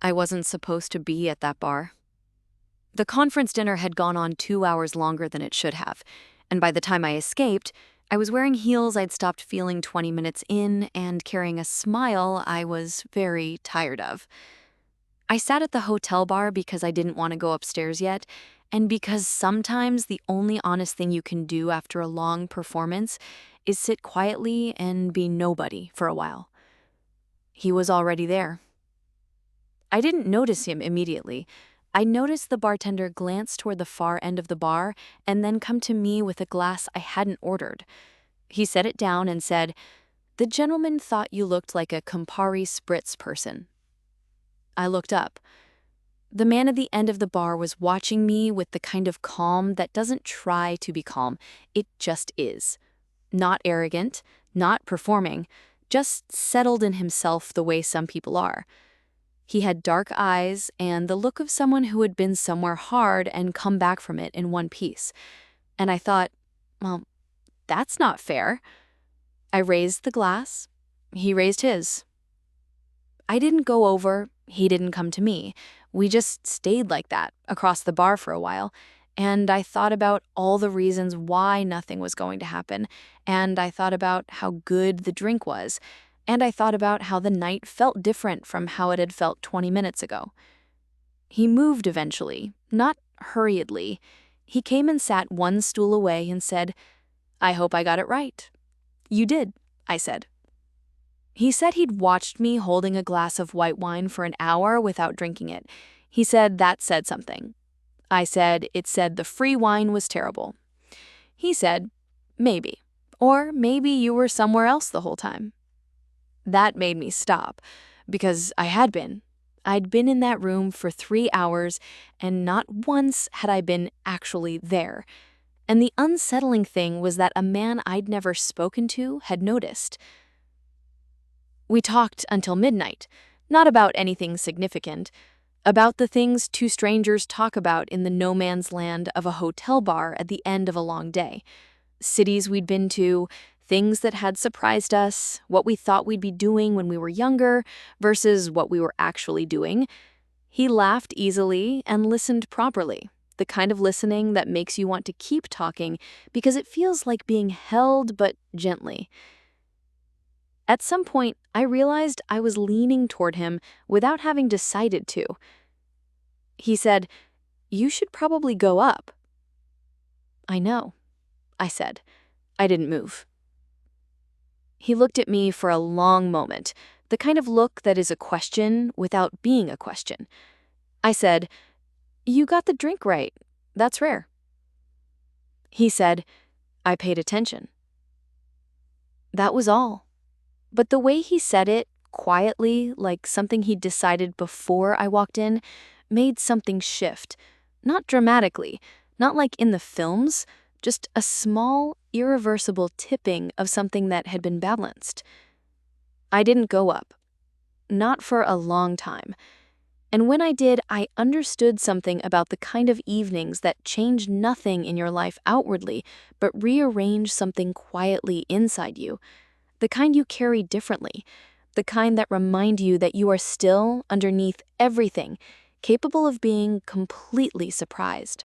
I wasn't supposed to be at that bar. The conference dinner had gone on 2 hours longer than it should have, and by the time I escaped, I was wearing heels I'd stopped feeling 20 minutes in and carrying a smile I was very tired of. I sat at the hotel bar because I didn't want to go upstairs yet, and because sometimes the only honest thing you can do after a long performance is sit quietly and be nobody for a while. He was already there. I didn't notice him immediately. I noticed the bartender glance toward the far end of the bar and then come to me with a glass I hadn't ordered. He set it down and said, "The gentleman thought you looked like a Campari Spritz person." I looked up. The man at the end of the bar was watching me with the kind of calm that doesn't try to be calm. It just is. Not arrogant, not performing, just settled in himself the way some people are. He had dark eyes and the look of someone who had been somewhere hard and come back from it in one piece. And I thought, well, that's not fair. I raised the glass. He raised his. I didn't go over. He didn't come to me. We just stayed like that across the bar for a while. And I thought about all the reasons why nothing was going to happen. And I thought about how good the drink was. And I thought about how the night felt different from how it had felt 20 minutes ago. He moved eventually, not hurriedly. He came and sat one stool away and said, "I hope I got it right." "You did," I said. He said he'd watched me holding a glass of white wine for an hour without drinking it. He said that said something. I said it said the free wine was terrible. He said, "Maybe. Or maybe you were somewhere else the whole time." That made me stop, because I had been. I'd been in that room for 3 hours, and not once had I been actually there. And the unsettling thing was that a man I'd never spoken to had noticed. We talked until midnight, not about anything significant, about the things two strangers talk about in the no man's land of a hotel bar at the end of a long day. Cities we'd been to, things that had surprised us, what we thought we'd be doing when we were younger versus what we were actually doing. He laughed easily and listened properly, the kind of listening that makes you want to keep talking because it feels like being held but gently. At some point, I realized I was leaning toward him without having decided to. He said, "You should probably go up." "I know," I said. I didn't move. He looked at me for a long moment, the kind of look that is a question without being a question. I said, "You got the drink right. That's rare." He said, "I paid attention." That was all. But the way he said it, quietly, like something he'd decided before I walked in, made something shift. Not dramatically, not like in the films, just a small, irreversible tipping of something that had been balanced. I didn't go up. Not for a long time. And when I did, I understood something about the kind of evenings that change nothing in your life outwardly, but rearrange something quietly inside you. The kind you carry differently, the kind that remind you that you are still, underneath everything, capable of being completely surprised.